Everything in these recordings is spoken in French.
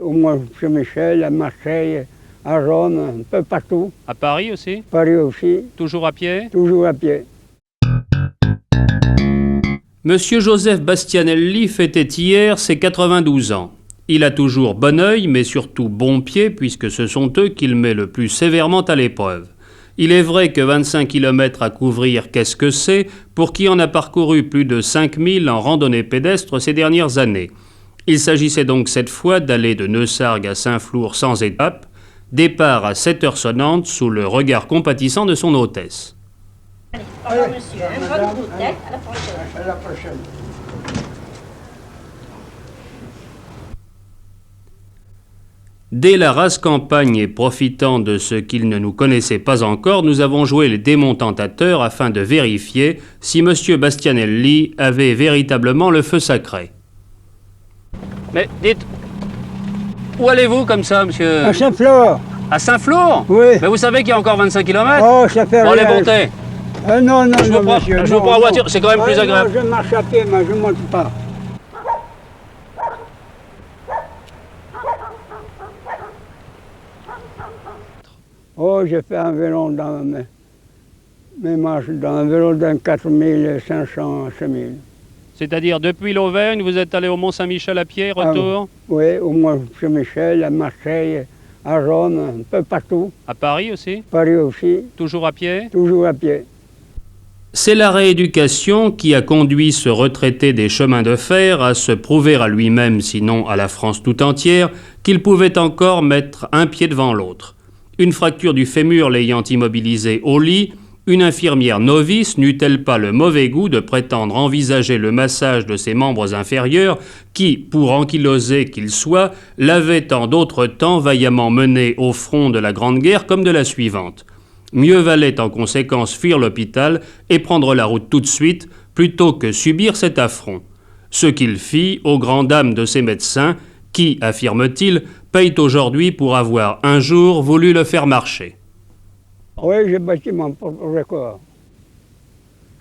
au moins chez Michel, à Marseille, à Rome, un peu partout. À Paris aussi? Paris aussi. Toujours à pied? Toujours à pied. Monsieur Joseph Bastianelli fêtait hier ses 92 ans. Il a toujours bon œil, mais surtout bon pied, puisque ce sont eux qu'il met le plus sévèrement à l'épreuve. Il est vrai que 25 km à couvrir, qu'est-ce que c'est, pour qui en a parcouru plus de 5000 en randonnée pédestre ces dernières années. Il s'agissait donc cette fois d'aller de Neussargues à Saint-Flour sans étape, départ à 7h sonnantes sous le regard compatissant de son hôtesse. Allez, au revoir monsieur, bonne route, à la prochaine. À la prochaine. Dès la rase campagne et profitant de ce qu'ils ne nous connaissaient pas encore, nous avons joué les démontentateurs afin de vérifier si M. Bastianelli avait véritablement le feu sacré. Mais dites, où allez-vous comme ça, monsieur? À Saint-Flour. À Saint-Flour? Oui. Mais vous savez qu'il y a encore 25 km? Oh, ça fait Bon, allez, rien. montez. Non, Je vous prends, monsieur. je vous prends en voiture, c'est quand même plus agréable. Non, je marche à pied, mais je ne monte pas. Oh, j'ai fait un vélo dans mes marches, dans un vélo d'un 4500 chemins. C'est-à-dire, depuis l'Auvergne, vous êtes allé au Mont-Saint-Michel à pied, retour? Oui, au moins chez Michel, à Marseille, à Rome, un peu partout. À Paris aussi? Paris aussi. Toujours à pied? Toujours à pied. C'est la rééducation qui a conduit ce retraité des chemins de fer à se prouver à lui-même, sinon à la France tout entière, qu'il pouvait encore mettre un pied devant l'autre. Une fracture du fémur l'ayant immobilisé au lit, une infirmière novice n'eut-elle pas le mauvais goût de prétendre envisager le massage de ses membres inférieurs qui, pour ankylosé qu'il soit, l'avait en d'autres temps vaillamment mené au front de la Grande Guerre comme de la suivante. Mieux valait en conséquence fuir l'hôpital et prendre la route tout de suite plutôt que subir cet affront. Ce qu'il fit aux grandes dames de ses médecins qui, affirme-t-il, payent aujourd'hui pour avoir un jour voulu le faire marcher. Oui, j'ai bâti mon propre record.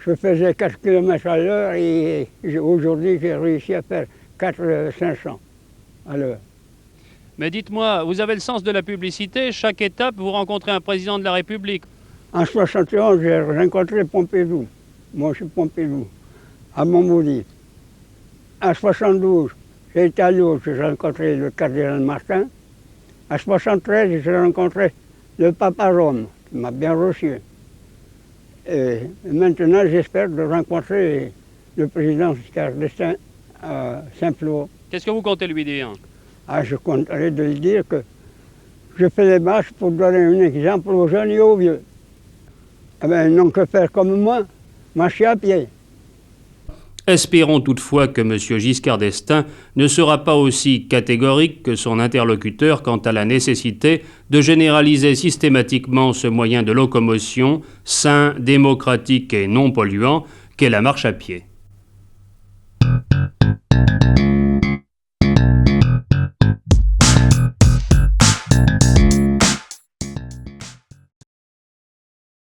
Je faisais 4 km à l'heure et aujourd'hui j'ai réussi à faire 4,500 à l'heure. Mais dites-moi, vous avez le sens de la publicité, chaque étape vous rencontrez un président de la République. En 71, j'ai rencontré Pompidou. Moi, je suis Pompidou, à Montmoudy. En 72, j'ai été à Lourdes, j'ai rencontré le cardinal Martin. En 73, j'ai rencontré le pape à Rome, qui m'a bien reçu. Et maintenant, j'espère de rencontrer le président Giscard d'Estaing à Saint-Flour. Qu'est-ce que vous comptez lui dire? Je compterai de lui dire que je fais des marches pour donner un exemple aux jeunes et aux vieux. Eh bien, ils n'ont que faire comme moi, marcher à pied. Espérons toutefois que M. Giscard d'Estaing ne sera pas aussi catégorique que son interlocuteur quant à la nécessité de généraliser systématiquement ce moyen de locomotion sain, démocratique et non polluant qu'est la marche à pied.